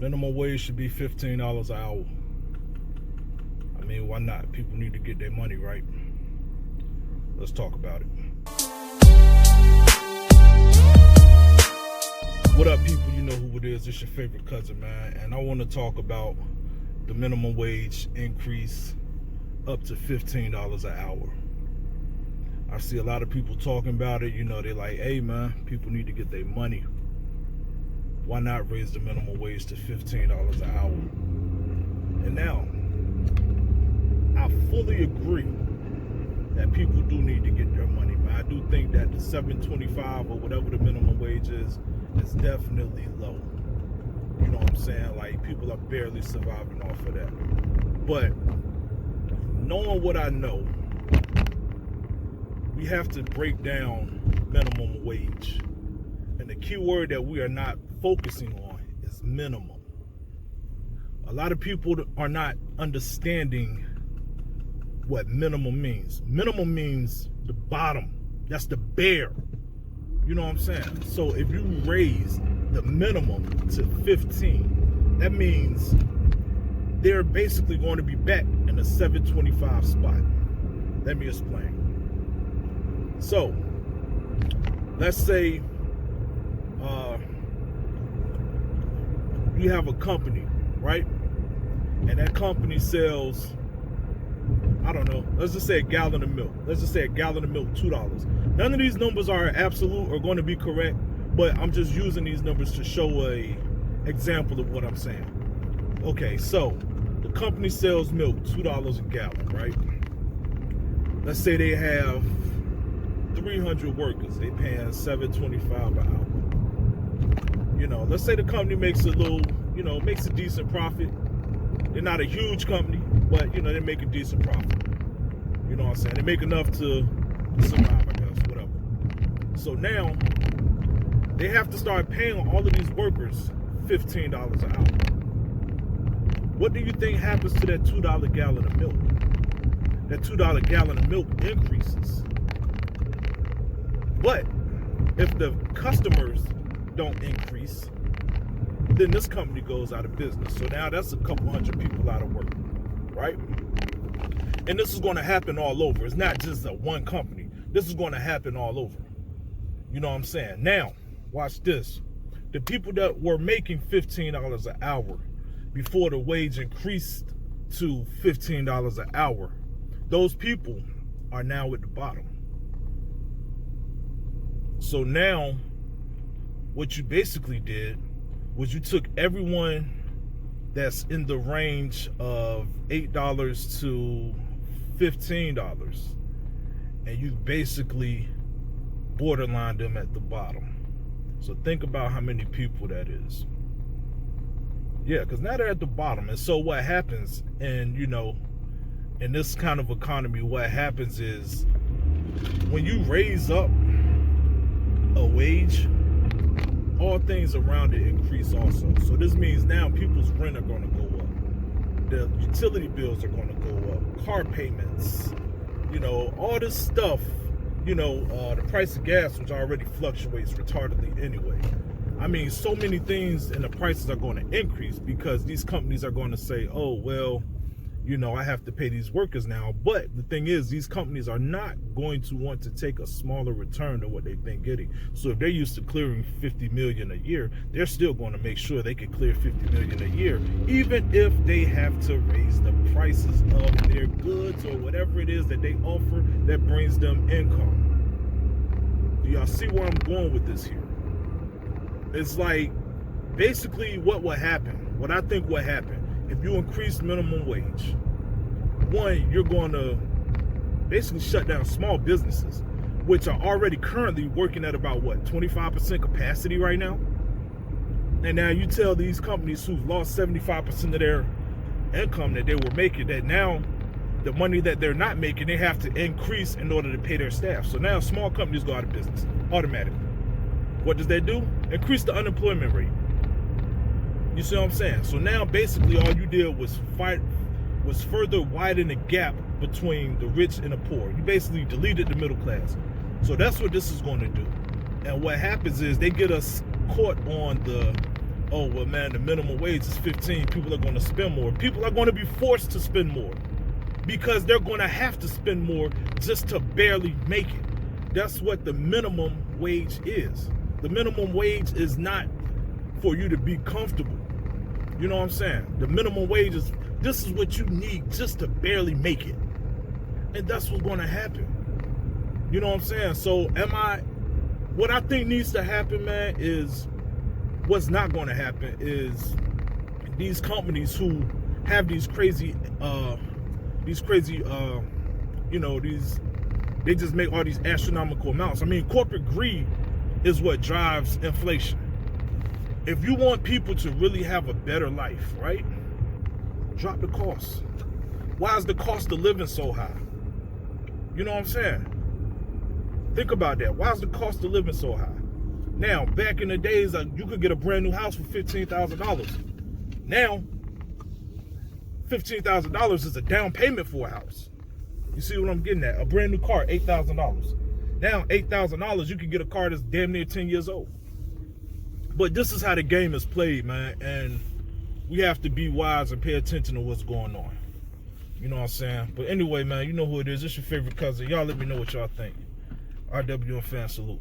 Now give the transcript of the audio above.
Minimum wage should be $15 an hour. I mean, why not? People need to get their money, right? Let's talk about it. What up, people? You know who it is. It's your favorite cousin, man. And I want to talk about the minimum wage increase up to $15 an hour. I see a lot of people talking about it. You know, they're like, hey, man, people need to get their money. Why not raise the minimum wage to $15 an hour? And now, I fully agree that people do need to get their money, man. I do think that the $7.25 or whatever the minimum wage is definitely low. You know what I'm saying? Like, people are barely surviving off of that. But knowing what I know, we have to break down minimum wage. And the key word that we are not focusing on is minimum. A lot of people are not understanding what minimum means. Minimum means the bottom. That's the bare. You know what I'm saying? So if you raise the minimum to 15, that means they're basically going to be back in the $7.25 spot. Let me explain. So let's say you have a company, right? And that company sells, I don't know, let's just say a gallon of milk. Let's just say a gallon of milk, $2. None of these numbers are absolute or going to be correct, but I'm just using these numbers to show a example of what I'm saying. Okay, so the company sells milk, $2 a gallon, right? Let's say they have 300 workers. They paying $7.25 an hour. You know, let's say the company makes a little, you know, makes a decent profit. They're not a huge company, but, you know, they make a decent profit. You know what I'm saying? They make enough to survive, I guess, whatever. So now, they have to start paying all of these workers $15 an hour. What do you think happens to that $2 gallon of milk? That $2 gallon of milk increases. But if the customers don't increase, then this company goes out of business. So now that's a couple hundred people out of work, right? And this is going to happen all over. It's not just a one company. This is going to happen all over. You know what I'm saying? Now, watch this. The people that were making $15 an hour before the wage increased to $15 an hour, those people are now at the bottom. So now, what you basically did was you took everyone that's in the range of $8 to $15, and you basically borderline them at the bottom. So think about how many people that is. Yeah, because now they're at the bottom. And so what happens, and you know, in this kind of economy, what happens is when you raise up a wage, all things around it increase also. So this means now people's rent are going to go up. The utility bills are going to go up. Car payments, you know, all this stuff, you know, the price of gas, which already fluctuates retardedly anyway. I mean, so many things and the prices are going to increase because these companies are going to say, oh, well, you know, I have to pay these workers now. But the thing is, these companies are not going to want to take a smaller return than what they've been getting. So if they're used to clearing $50 million a year, they're still going to make sure they can clear $50 million a year, even if they have to raise the prices of their goods or whatever it is that they offer that brings them income. Do y'all see where I'm going with this here? It's like, basically what will happen, what I think will happen, if you increase minimum wage, one, you're going to basically shut down small businesses, which are already currently working at about, what, 25% capacity right now? And now you tell these companies who've lost 75% of their income that they were making, that now the money that they're not making, they have to increase in order to pay their staff. So now small companies go out of business automatically. What does that do? Increase the unemployment rate. You see what I'm saying? So now basically all you did was further widen the gap between the rich and the poor. You basically deleted the middle class. So that's what this is going to do. And what happens is they get us caught on the oh, well, man, the minimum wage is 15. People are going to spend more. People are going to be forced to spend more because they're going to have to spend more just to barely make it. That's what the minimum wage is. The minimum wage is not for you to be comfortable. You know what I'm saying? The minimum wage is, this is what you need just to barely make it. And that's what's going to happen. You know what I'm saying? So what I think needs to happen, man, is, what's not going to happen is these companies who have these crazy, they just make all these astronomical amounts. I mean, corporate greed is what drives inflation. If you want people to really have a better life, right? Drop the cost. Why is the cost of living so high? You know what I'm saying? Think about that. Why is the cost of living so high? Now, back in the days, you could get a brand new house for $15,000. Now, $15,000 is a down payment for a house. You see what I'm getting at? A brand new car, $8,000. Now, $8,000, you can get a car that's damn near 10 years old. But this is how the game is played, man. And we have to be wise and pay attention to what's going on. You know what I'm saying? But anyway, man, you know who it is. It's your favorite cousin. Y'all let me know what y'all think. R.W.M.F.A.M salute.